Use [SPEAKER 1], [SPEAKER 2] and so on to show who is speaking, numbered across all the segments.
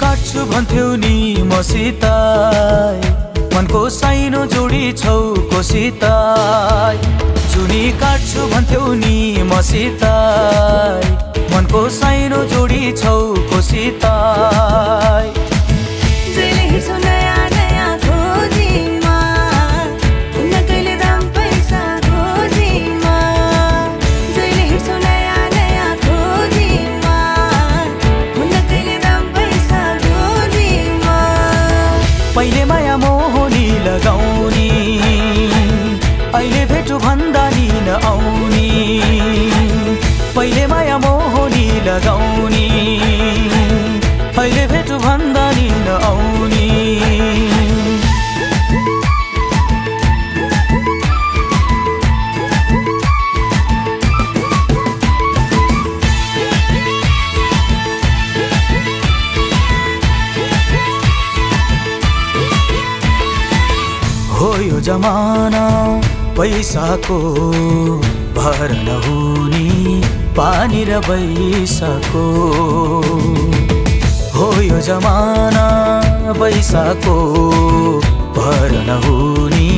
[SPEAKER 1] काट्छु भन्थ्यौ नि मसित मनको साइनो जोडी छौ कोसित जुनी काट्छु भन्थ्यौ नि मसित मनको साइनो जोडी छौ कोसित
[SPEAKER 2] जहिले हिँड्छौ नयाँ नयाँ खोजीमा कहिले दाम पैसा खोजीमा जहिले हिँड्छौ नयाँ नयाँ
[SPEAKER 1] पहिले माया मोहनी लगाउने अहिले भेटु भन्दा नि नआउने हो यो जमाना पैसाको भर नहुने पानी र बैसाको हो यो जमाना पैसाको भर नहुने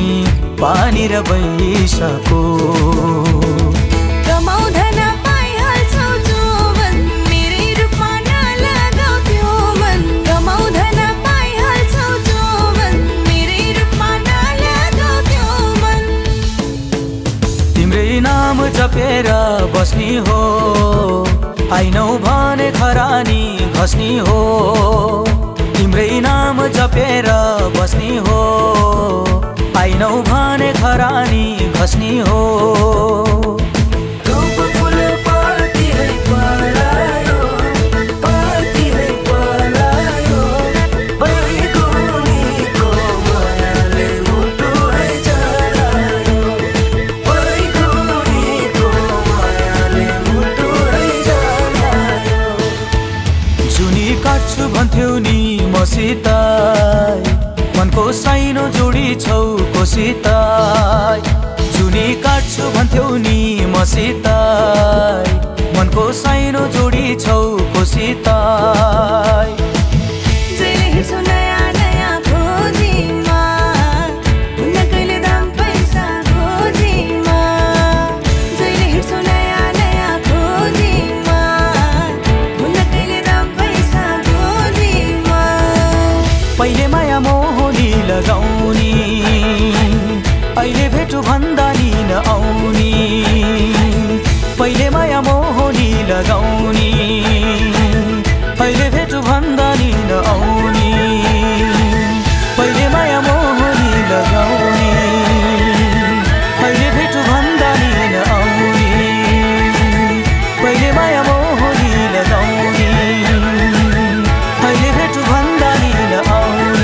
[SPEAKER 1] पानी र बैसाको
[SPEAKER 2] कमाउँदैन पाइहाल्छौ जोवन मेरै रूपमा नलगाऊ त्यो मन कमाउँदैन पाइहाल्छौ जोवन मेरै रूपमा नलगाऊ त्यो मन
[SPEAKER 1] तिम्रै नाम जपेर बस्ने हो आइनौ भने खरानी घस्ने हो तिम्रै नाम जपेर बस्ने हो आइनौ भने खरानी घस्ने हो काट्छु भन्थ्यौ नि मसित मनको साइनो जोडी छौ कोसित जुनी काट्छु भन्थ्यौ नि मसित मनको साइनो जोडी छौ कोसित
[SPEAKER 2] जहिले हिँड्छौ नयाँ नयाँ खोजीमा हुन्न कहिले दाम पैसा खोजीमा जहिले हिँड्छौ नयाँ नयाँ खोजीमा हुन्न कहिले दाम पैसा खोजीमा
[SPEAKER 1] पहिले माया मोहनी लगाउने अहिले भेटु भन्दा नि नआउने पहिले माया मोहनी लगाउने अहिले भेटु भन्दा नि नआउने पहिले माया मोहनी लगाउने अहिले भेटु भन्दा नि नआउने पहिले माया मोहनी लगाउने अहिले भेटु भन्दा नि नआउने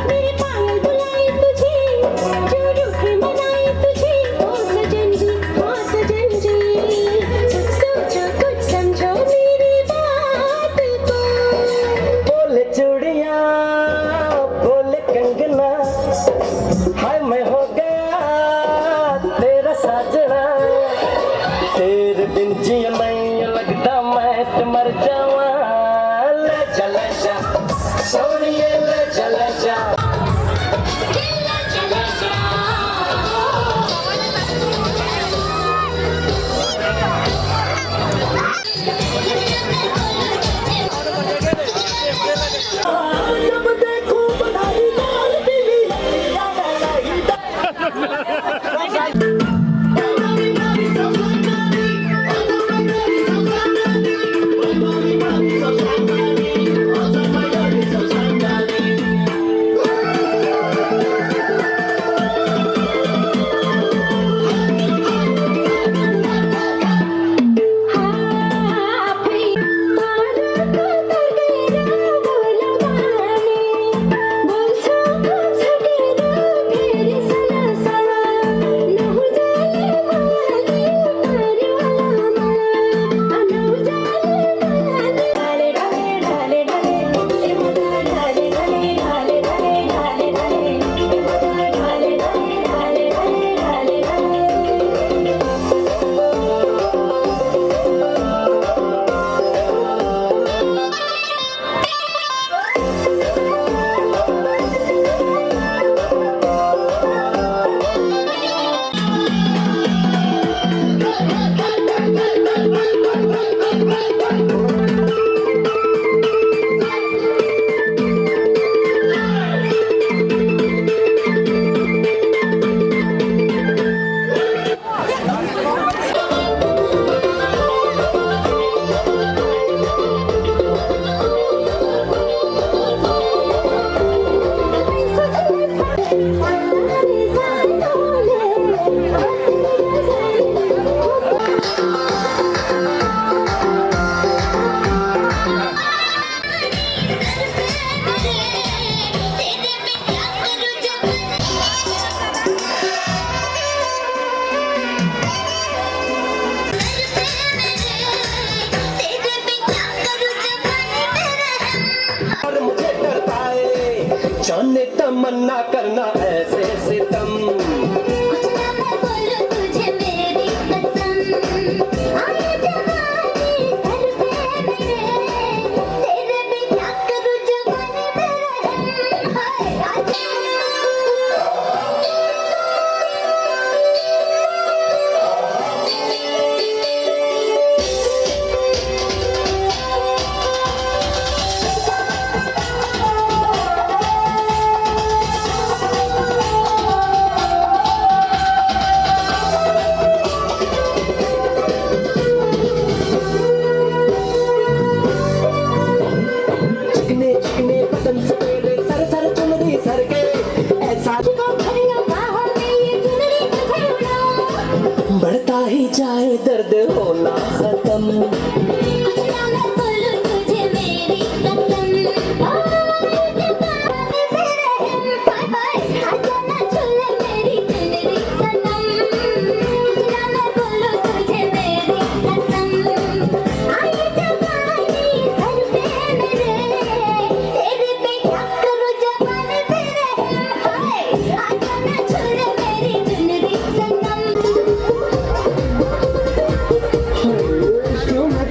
[SPEAKER 2] मेरे पायल बुलाए तुझे, जो रूठ मनाए तुझे, ओ सजन जी, ओ सजन जी। सोचो कुछ समझो मेरी बात को।
[SPEAKER 3] बोले चूड़िया बोले कंगना, हाय मैं हो गया तेरा साजना। तेरे बिन जिया मैं लगता मैं तो मर जावा। ले चला जा सोनिए, ले चला जा। जब देखूं बधाई लाल पीली ला ला ला ला। जाने तमन्ना करना ऐसे सितम।
[SPEAKER 2] कुछ ना मैं बोलूं तुझे मेरी कसम। आए जवानी सर पे मेरे, तेरे बिन क्या करूं जवानी मेरे। हाय आजा।
[SPEAKER 3] चिकने चिकने बदन से तेरे सर सर चुनरी सर के ऐसा बढ़ता ही जाए दर्द होना खत्म। क्यों मैं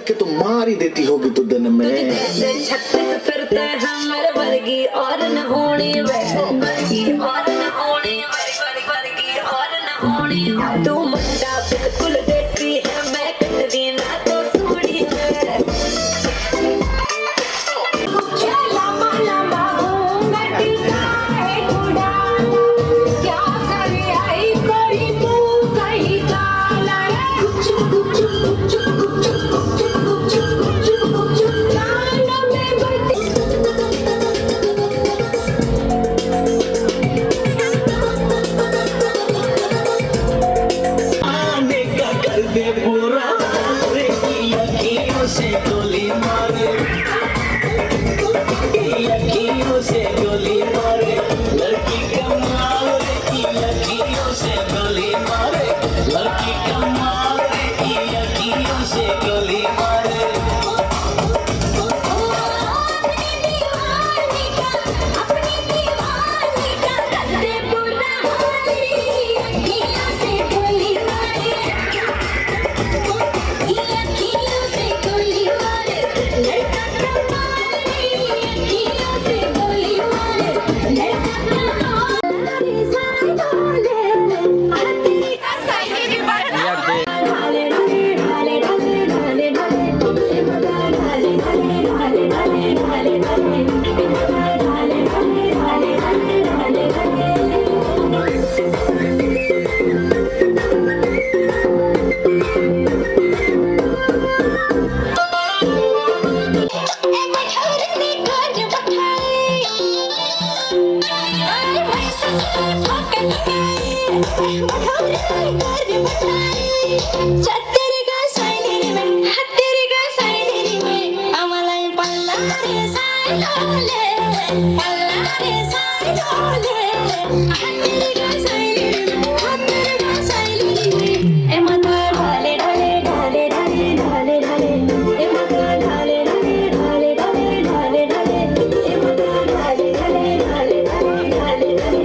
[SPEAKER 3] के तो मार ही देती होगी तू दिन में।
[SPEAKER 4] छत्तीस फिरते हमर वर्गी और न होनी वर्गी और न होनी वर्गी और न होनी। तू मुंडा बिल्कुल देसी है, मैं कटरी ना तो सूढ़ी है। क्या लंबा लंबा घूंघट है उड़ाना, क्या करे आई कोई मुंह कहीं काला। गुपचुप गुपचुप गुपचुप गुपचुप गुपचुप गुपचुप गुपचुप कानों में बढ़ती।
[SPEAKER 3] आने का कर दे पूरा रे की अखियों से गोली मारे, की अखियों से गोली मारे लड़की कमाल रे की अखियों से गोली मारे, लड़की कमाल रे की अखियों से गोली मारे।
[SPEAKER 2] अपनी दीवानी का कर दे पूरा हाली, अखियों से गोली मारे, अखियों से गोली मारे, लड़का कमाल रे, अखियों से गोली मारे, लड़का कमाल रे, साथ ढोले आती का सही ढाले ढाले ढाले ढाले ढाले ढाले ढाले ढाले ढाले ढाले ढाले चत्तरीगा सायलेली में हत्तरीगा सायलेली में आम्हाला पल्ला रे सायलोले, पल्ला रे सायलोले, हत्तरीगा सायलेली में हत्तरीगा सायलेली में ए मता ढाले ढाले ढाले ढाले ढाले ढाले ए मता ढाले ढाले ढाले ढाले ढाले ढाले ए मता ढाले ढाले ढाले ढाले ढाले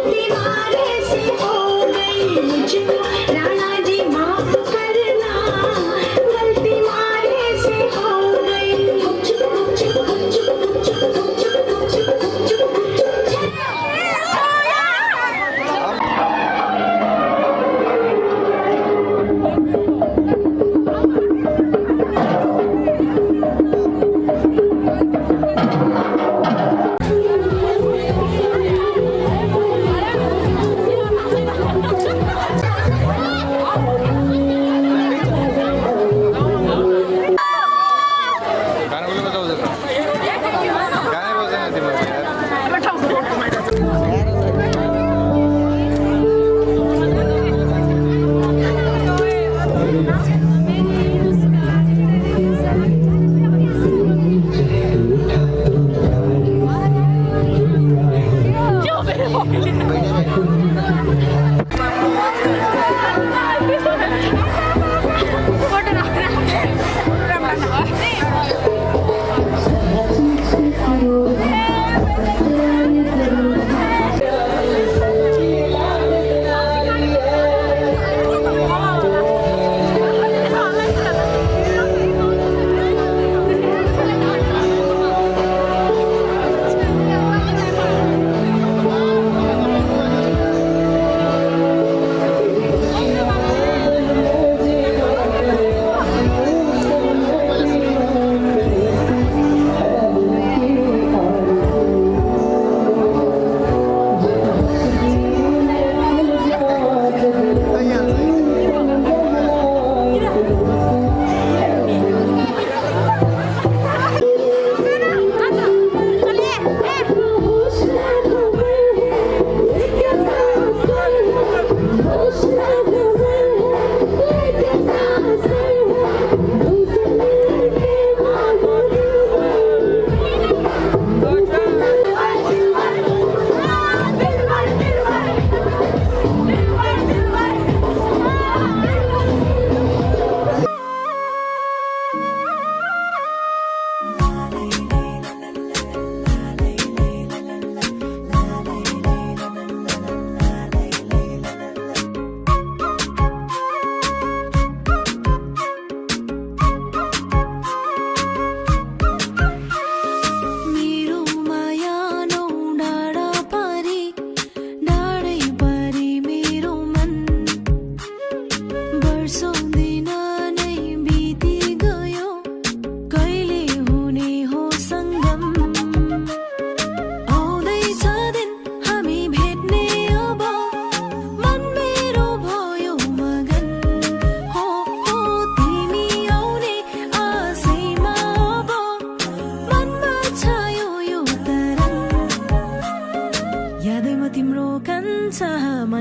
[SPEAKER 2] दीवारे से हो गई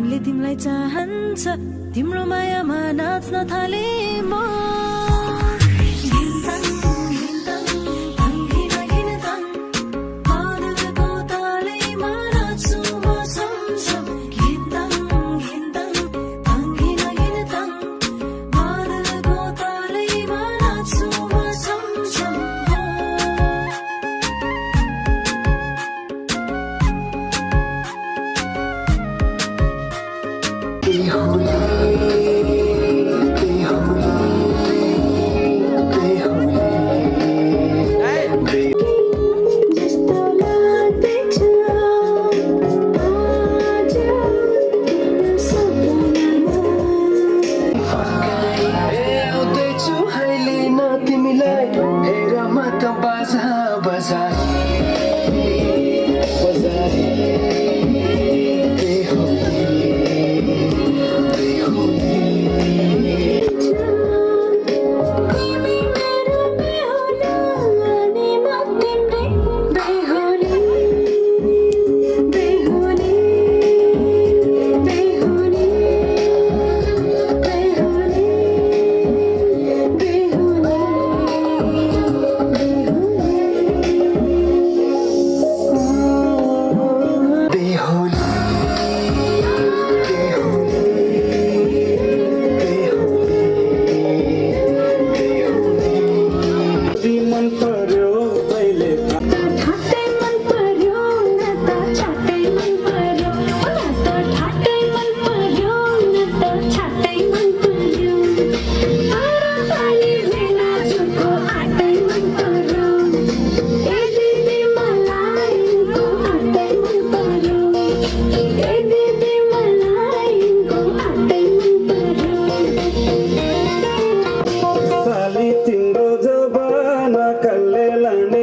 [SPEAKER 5] मनले तिमीलाई चाहन्छ तिम्रो मायामा नाच्न थाले म
[SPEAKER 6] तिम्रो जबाना कल्ले लाने